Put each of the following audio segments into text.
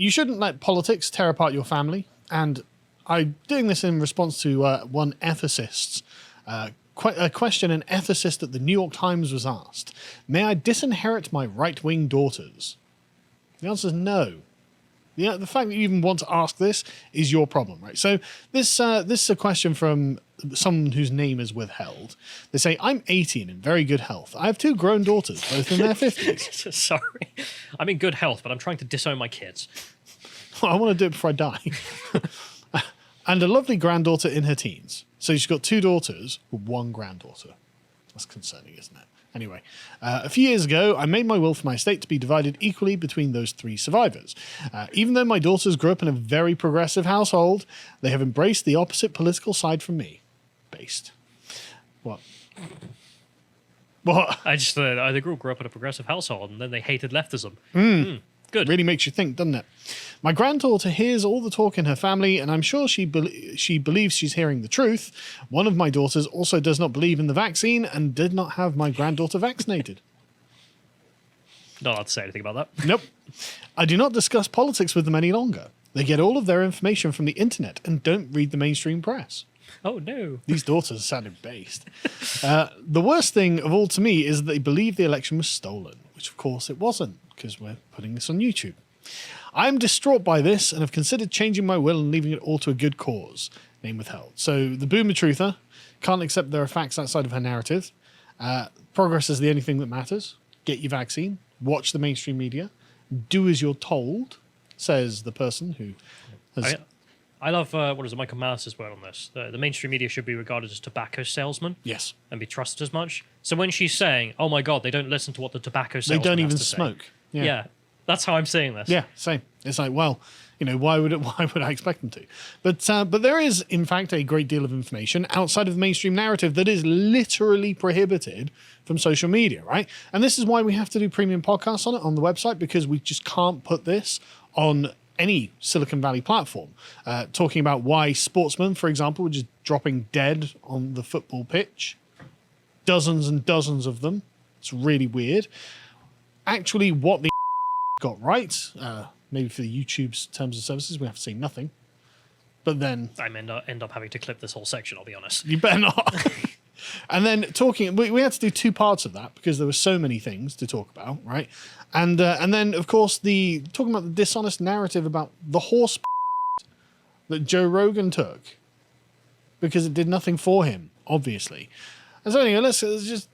you shouldn't let politics tear apart your family. And I'm doing this in response to one ethicist's a question an ethicist at the New York Times was asked. May I disinherit my right-wing daughters? The answer is no. The fact that you even want to ask this is your problem, right? So this is a question from someone whose name is withheld. They say, I'm 80 and in very good health. I have 2 grown daughters, both in their 50s. Sorry. I'm in good health, but I'm trying to disown my kids. I want to do it before I die. And a lovely granddaughter in her teens. So she's got 2 daughters with 1 granddaughter. That's concerning, isn't it? Anyway, a few years ago, I made my will for my estate to be divided equally between those 3 survivors. Even though my daughters grew up in a very progressive household, they have embraced the opposite political side from me. Based. What? What? I just they grew up in a progressive household and then they hated leftism. Good. Really makes you think, doesn't it? My granddaughter hears all the talk in her family, and I'm sure she believes she's hearing the truth. One of my daughters also does not believe in the vaccine and did not have my granddaughter vaccinated. Not allowed to say anything about that. Nope. I do not discuss politics with them any longer. They get all of their information from the internet and don't read the mainstream press. Oh, no. These daughters sounded based. The worst thing of all to me is that they believe the election was stolen, which of course it wasn't, because we're putting this on YouTube. I am distraught by this and have considered changing my will and leaving it all to a good cause. Name withheld. So the boomer truther can't accept there are facts outside of her narrative. Progress is the only thing that matters. Get your vaccine. Watch the mainstream media. Do as you're told, says the person who has... I love, what is it, Michael Malice's word on this. The mainstream media should be regarded as tobacco salesmen. Yes. And be trusted as much. So when she's saying, oh my God, they don't listen to what the tobacco salesman They don't even has to smoke. say. Yeah. Yeah. That's how I'm seeing this. Yeah, same. It's like, well, why would I expect them to? But there is, in fact, a great deal of information outside of the mainstream narrative that is literally prohibited from social media, right? And this is why we have to do premium podcasts on it on the website, because we just can't put this on any Silicon Valley platform. Talking about why sportsmen, for example, were just dropping dead on the football pitch. Dozens and dozens of them. It's really weird. Actually, what the got right, maybe for the YouTube's terms of services, we have to say nothing. But then... I end up having to clip this whole section, I'll be honest. You better not. And then we had to do 2 parts of that because there were so many things to talk about, right? And then, of course, talking about the dishonest narrative about the horse that Joe Rogan took because it did nothing for him, obviously. And so anyway, let's just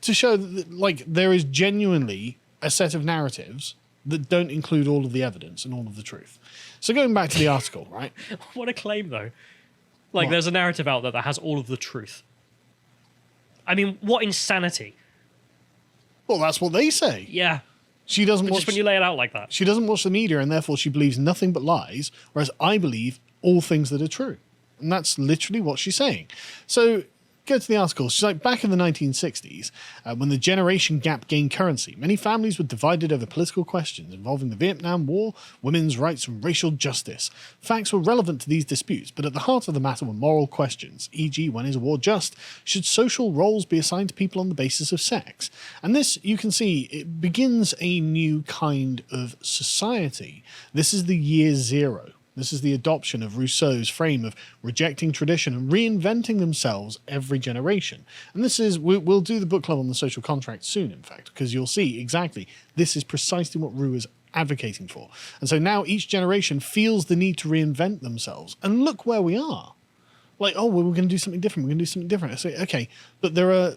to show that like there is genuinely a set of narratives that don't include all of the evidence and all of the truth. So going back to the article, right? What a claim, though. Like, What? There's a narrative out there that has all of the truth. I mean, what insanity. Well, that's what they say. Yeah. She doesn't But watch... just when you lay it out like that. She doesn't watch the media, and therefore she believes nothing but lies, whereas I believe all things that are true. And that's literally what she's saying. So go to the article. She's like, back in the 1960s, when the generation gap gained currency, many families were divided over political questions involving the Vietnam War, women's rights, and racial justice. Facts were relevant to these disputes, but at the heart of the matter were moral questions, e.g., when is a war just? Should social roles be assigned to people on the basis of sex? And this, you can see, it begins a new kind of society. This is the year 0. This is the adoption of Rousseau's frame of rejecting tradition and reinventing themselves every generation. And this is, we'll do the book club on the social contract soon, in fact, because you'll see exactly this is precisely what Roux is advocating for. And so now each generation feels the need to reinvent themselves. And look where we are. Like, oh, well, we're going to do something different. We're going to do something different. I say, okay, but there are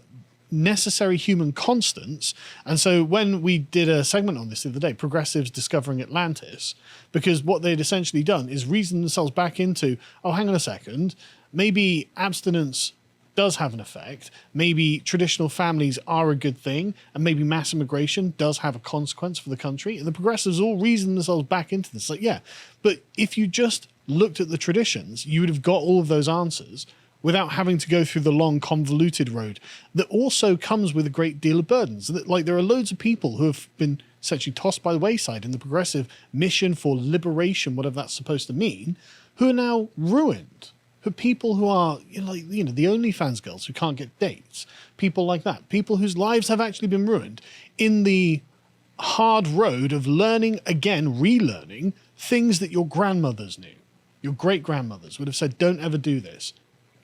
necessary human constants. And so when we did a segment on this the other day, progressives discovering Atlantis, because what they'd essentially done is reason themselves back into, oh, hang on a second, maybe abstinence does have an effect, maybe traditional families are a good thing, and maybe mass immigration does have a consequence for the country. And the progressives all reason themselves back into this. Like, yeah, but if you just looked at the traditions, you would have got all of those answers without having to go through the long, convoluted road that also comes with a great deal of burdens. Like, there are loads of people who have been essentially tossed by the wayside in the progressive mission for liberation, whatever that's supposed to mean, who are now ruined. For people who are, the OnlyFans girls who can't get dates, people like that, people whose lives have actually been ruined in the hard road of learning again, relearning things that your grandmothers knew. Your great-grandmothers would have said, don't ever do this.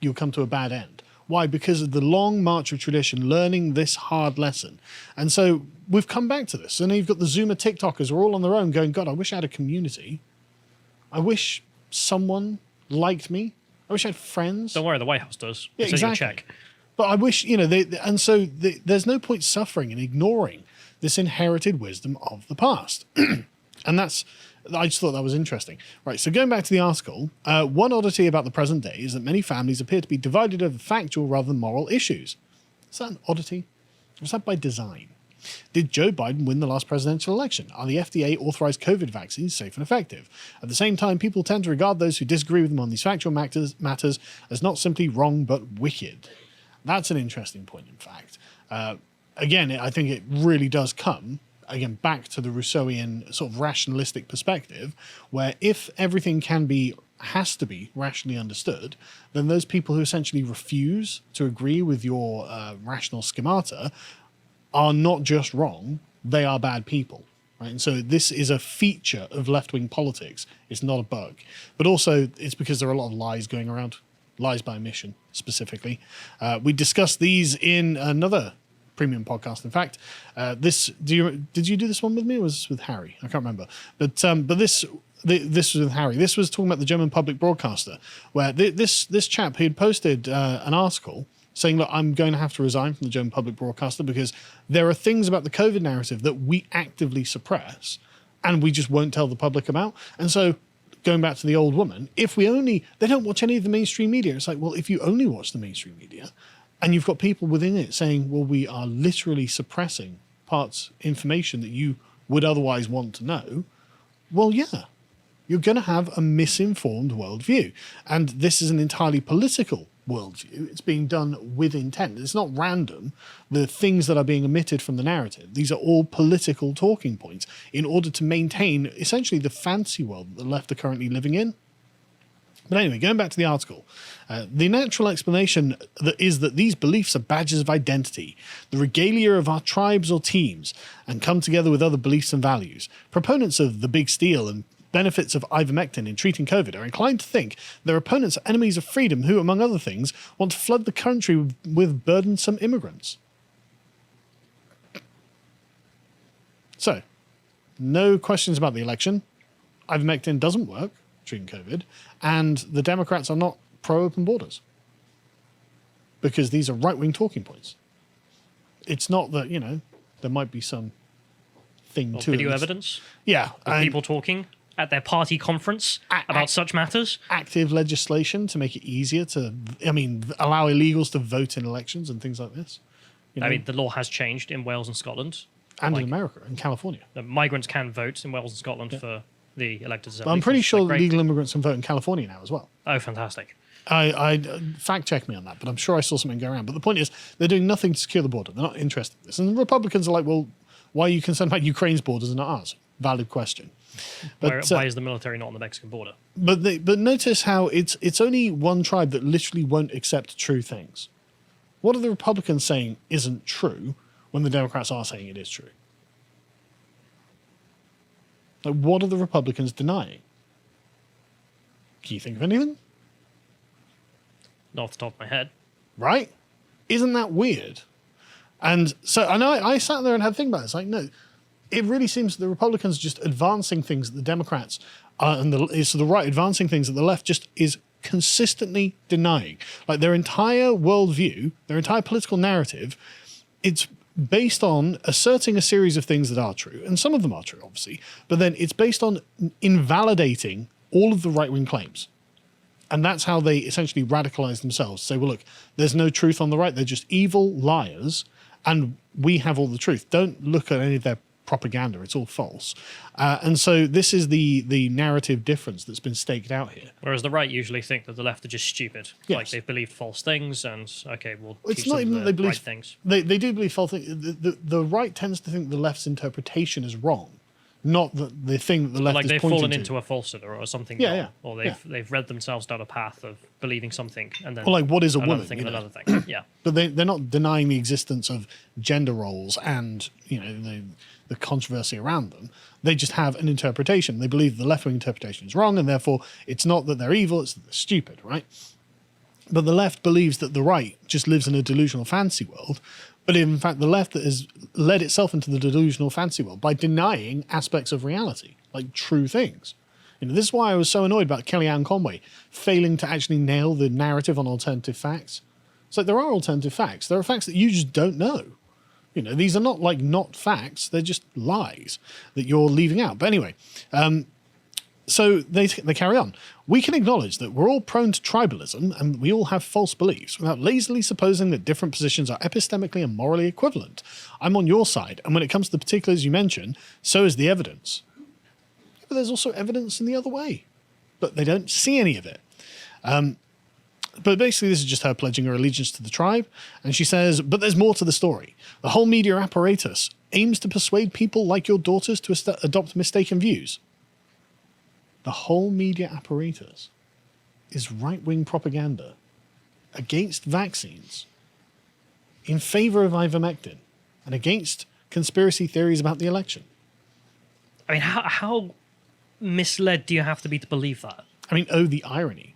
You'll come to a bad end. Why? Because of the long march of tradition, learning this hard lesson. And so we've come back to this. And then you've got the Zoomer TikTokers who are all on their own going, God, I wish I had a community. I wish someone liked me. I wish I had friends. Don't worry, the White House does. Yeah, It's in your exactly. check. But I wish, there's no point suffering and ignoring this inherited wisdom of the past. And I just thought that was interesting. Right, so going back to the article, one oddity about the present day is that many families appear to be divided over factual rather than moral issues. Is that an oddity? Or is that by design? Did Joe Biden win the last presidential election? Are the FDA authorized COVID vaccines safe and effective? At the same time, people tend to regard those who disagree with them on these factual matters as not simply wrong, but wicked. That's an interesting point, in fact. Again, I think it really does come back to the Rousseauian sort of rationalistic perspective, where if everything has to be rationally understood, then those people who essentially refuse to agree with your rational schemata are not just wrong, they are bad people. Right? And so this is a feature of left-wing politics. It's not a bug. But also, it's because there are a lot of lies going around, lies by omission specifically. We discussed these in another premium podcast. In fact, did you do this one with me, or was this with Harry? I can't remember. But this was with Harry. This was talking about the German public broadcaster, where this chap, he had posted an article saying, look, I'm going to have to resign from the German public broadcaster because there are things about the COVID narrative that we actively suppress and we just won't tell the public about. And so going back to the old woman, they don't watch any of the mainstream media. It's like, well, if you only watch the mainstream media, and you've got people within it saying, well, we are literally suppressing information that you would otherwise want to know. Well, yeah, you're going to have a misinformed worldview. And this is an entirely political worldview. It's being done with intent. It's not random. The things that are being omitted from the narrative, these are all political talking points in order to maintain essentially the fantasy world that the left are currently living in. But anyway, going back to the article, the natural explanation is that these beliefs are badges of identity, the regalia of our tribes or teams, and come together with other beliefs and values. Proponents of the big steel and benefits of ivermectin in treating COVID are inclined to think their opponents are enemies of freedom who, among other things, want to flood the country with burdensome immigrants. So, no questions about the election. Ivermectin doesn't work treating COVID, and the Democrats are not pro-open borders because these are right-wing talking points. It's not that, there might be some thing to video it. evidence? Yeah. Of people talking at their party conference about such matters? Active legislation to make it easier to, allow illegals to vote in elections and things like this. The law has changed in Wales and Scotland. And in America, in California. Migrants can vote in Wales and Scotland for the elected assembly. But I'm pretty sure legal immigrants can vote in California now as well. Oh, fantastic. I fact check me on that, but I'm sure I saw something go around. But the point is, they're doing nothing to secure the border. They're not interested in this. And the Republicans are like, well, why are you concerned about Ukraine's borders and not ours? Valid question. But, why is the military not on the Mexican border? But notice how it's only one tribe that literally won't accept true things. What are the Republicans saying isn't true when the Democrats are saying it is true? Like, what are the Republicans denying? Can you think of anything? Not off the top of my head. Right? Isn't that weird? And so I sat there and had to think about it. It's like, no, it really seems the Republicans are just advancing things that the Democrats and the right advancing things that the left just is consistently denying. Like their entire worldview, their entire political narrative, it's based on asserting a series of things that are true, and some of them are true, obviously, but then it's based on invalidating all of the right-wing claims. And that's how they essentially radicalize themselves. Say, well, look, there's no truth on the right. They're just evil liars, and we have all the truth. Don't look at any of their propaganda. It's all false. And so this is the narrative difference that's been staked out here. Whereas the right usually think that the left are just stupid. Yes. Like they've believed false things, and okay, we'll It's teach not them even the that they believe right things. They do believe false things. The right tends to think the left's interpretation is wrong, not the thing that the left Like is they've pointing fallen to. into a falsehood or something. Yeah, wrong. yeah, Or yeah. they've read themselves down a path of believing something, and then Or like, what is a another woman? thing you and know? another thing. Yeah. But they're not denying the existence of gender roles and the controversy around them. They just have an interpretation. They believe the left-wing interpretation is wrong, and therefore it's not that they're evil, it's that they're stupid, right? But the left believes that the right just lives in a delusional fantasy world. But in fact, the left has led itself into the delusional fantasy world by denying aspects of reality, like true things. This is why I was so annoyed about Kellyanne Conway failing to actually nail the narrative on alternative facts. It's like, there are alternative facts. There are facts that you just don't know. These are not not facts. They're just lies that you're leaving out. But anyway, so they carry on. We can acknowledge that we're all prone to tribalism and we all have false beliefs without lazily supposing that different positions are epistemically and morally equivalent. I'm on your side, and when it comes to the particulars you mention, so is the evidence. But there's also evidence in the other way, but they don't see any of it. But basically, this is just her pledging her allegiance to the tribe. And she says, but there's more to the story. The whole media apparatus aims to persuade people like your daughters to adopt mistaken views. The whole media apparatus is right-wing propaganda against vaccines, in favor of ivermectin, and against conspiracy theories about the election. I mean, how misled do you have to be to believe that? I mean, oh, the irony.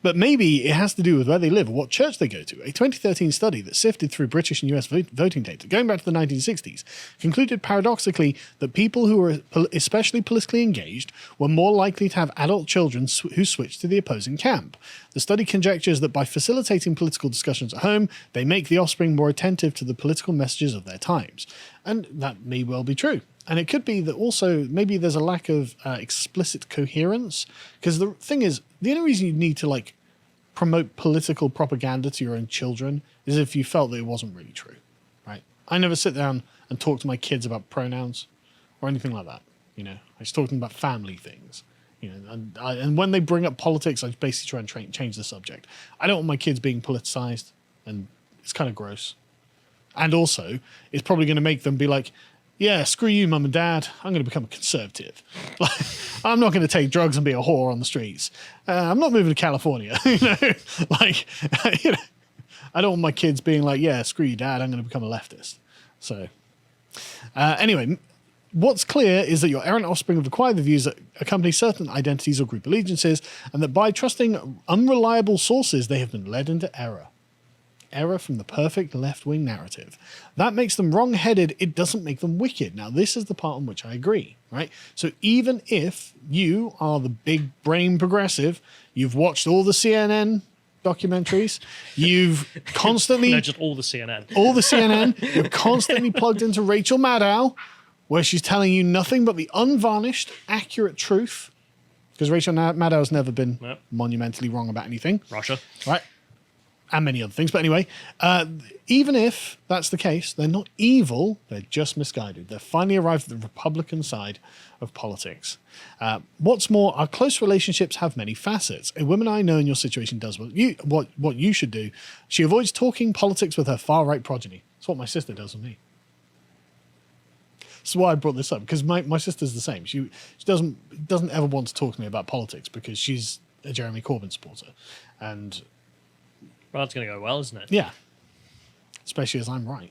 But maybe it has to do with where they live or what church they go to. A 2013 study that sifted through British and US voting data, going back to the 1960s, concluded paradoxically that people who were especially politically engaged were more likely to have adult children who switched to the opposing camp. The study conjectures that by facilitating political discussions at home, they make the offspring more attentive to the political messages of their times. And that may well be true. And it could be that also maybe there's a lack of explicit coherence. Because the thing is, the only reason you need to promote political propaganda to your own children is if you felt that it wasn't really true, right? I never sit down and talk to my kids about pronouns or anything like that. I just talk to them about family things. And when they bring up politics, I basically try and change the subject. I don't want my kids being politicized, and it's kind of gross. And also, it's probably going to make them be like, yeah, screw you, mum and dad. I'm going to become a conservative. I'm not going to take drugs and be a whore on the streets. I'm not moving to California. I don't want my kids being like, yeah, screw you, dad. I'm going to become a leftist. So anyway, what's clear is that your errant offspring have acquired the views that accompany certain identities or group allegiances, and that by trusting unreliable sources, they have been led into error. Error from the perfect left-wing narrative. That makes them wrong-headed. It doesn't make them wicked. Now, this is the part on which I agree, right? So even if you are the big brain progressive, you've watched all the CNN documentaries, you've constantly... No, just all the CNN. All the CNN. You're constantly plugged into Rachel Maddow, where she's telling you nothing but the unvarnished, accurate truth. Because Rachel Maddow's never been monumentally wrong about anything. Russia. Right? And many other things. But anyway, even if that's the case, they're not evil, they're just misguided. They've finally arrived at the Republican side of politics. What's more, our close relationships have many facets. A woman I know in your situation does what you should do. She avoids talking politics with her far-right progeny. That's what my sister does with me. That's why I brought this up, because my sister's the same. She doesn't ever want to talk to me about politics because she's a Jeremy Corbyn supporter. And... well, that's going to go well, isn't it? Yeah. Especially as I'm right.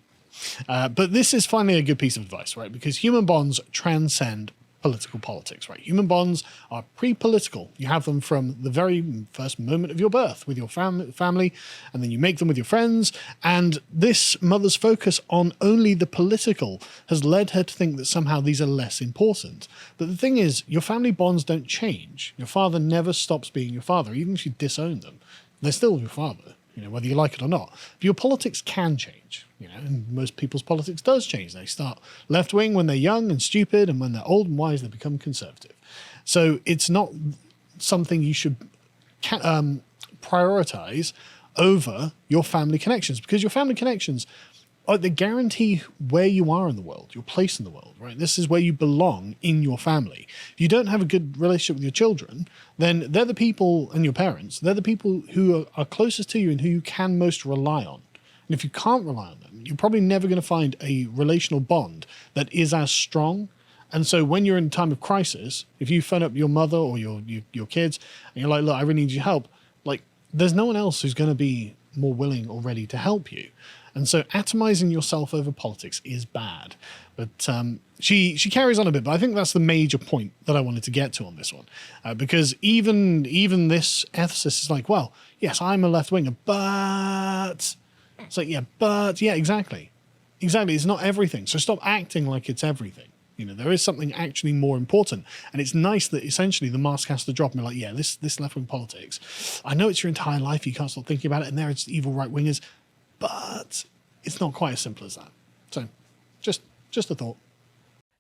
But this is finally a good piece of advice, right? Because human bonds transcend political politics, right? Human bonds are pre-political. You have them from the very first moment of your birth with your family, and then you make them with your friends. And this mother's focus on only the political has led her to think that somehow these are less important. But the thing is, your family bonds don't change. Your father never stops being your father, even if you disown them. They're still your father, whether you like it or not. But your politics can change, and most people's politics does change. They start left-wing when they're young and stupid, and when they're old and wise, they become conservative. So it's not something you should prioritize over your family connections, because your family connections they guarantee where you are in the world, your place in the world, right? This is where you belong in your family. If you don't have a good relationship with your children, then they're the people, and your parents, they're the people who are closest to you and who you can most rely on. And if you can't rely on them, you're probably never going to find a relational bond that is as strong. And so when you're in a time of crisis, if you phone up your mother or your kids and you're like, look, I really need your help, there's no one else who's going to be more willing or ready to help you. And so atomizing yourself over politics is bad. But she carries on a bit, but I think that's the major point that I wanted to get to on this one. Because even this ethicist is like, well, yes, I'm a left-winger, but... It's like, yeah, exactly. Exactly, it's not everything. So stop acting like it's everything. There is something actually more important. And it's nice that essentially the mask has to drop and be like, yeah, this left-wing politics, I know it's your entire life, you can't stop thinking about it, and there it's evil right-wingers, but it's not quite as simple as that. So, just a thought.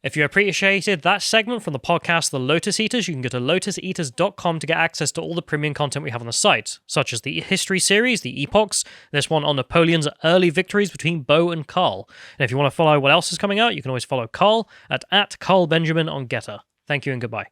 If you appreciated that segment from the podcast The Lotus Eaters, you can go to lotuseaters.com to get access to all the premium content we have on the site, such as the history series, the Epochs, this one on Napoleon's early victories between Beau and Karl. And if you want to follow what else is coming out, you can always follow Karl at Karl Benjamin on Getter. Thank you and goodbye.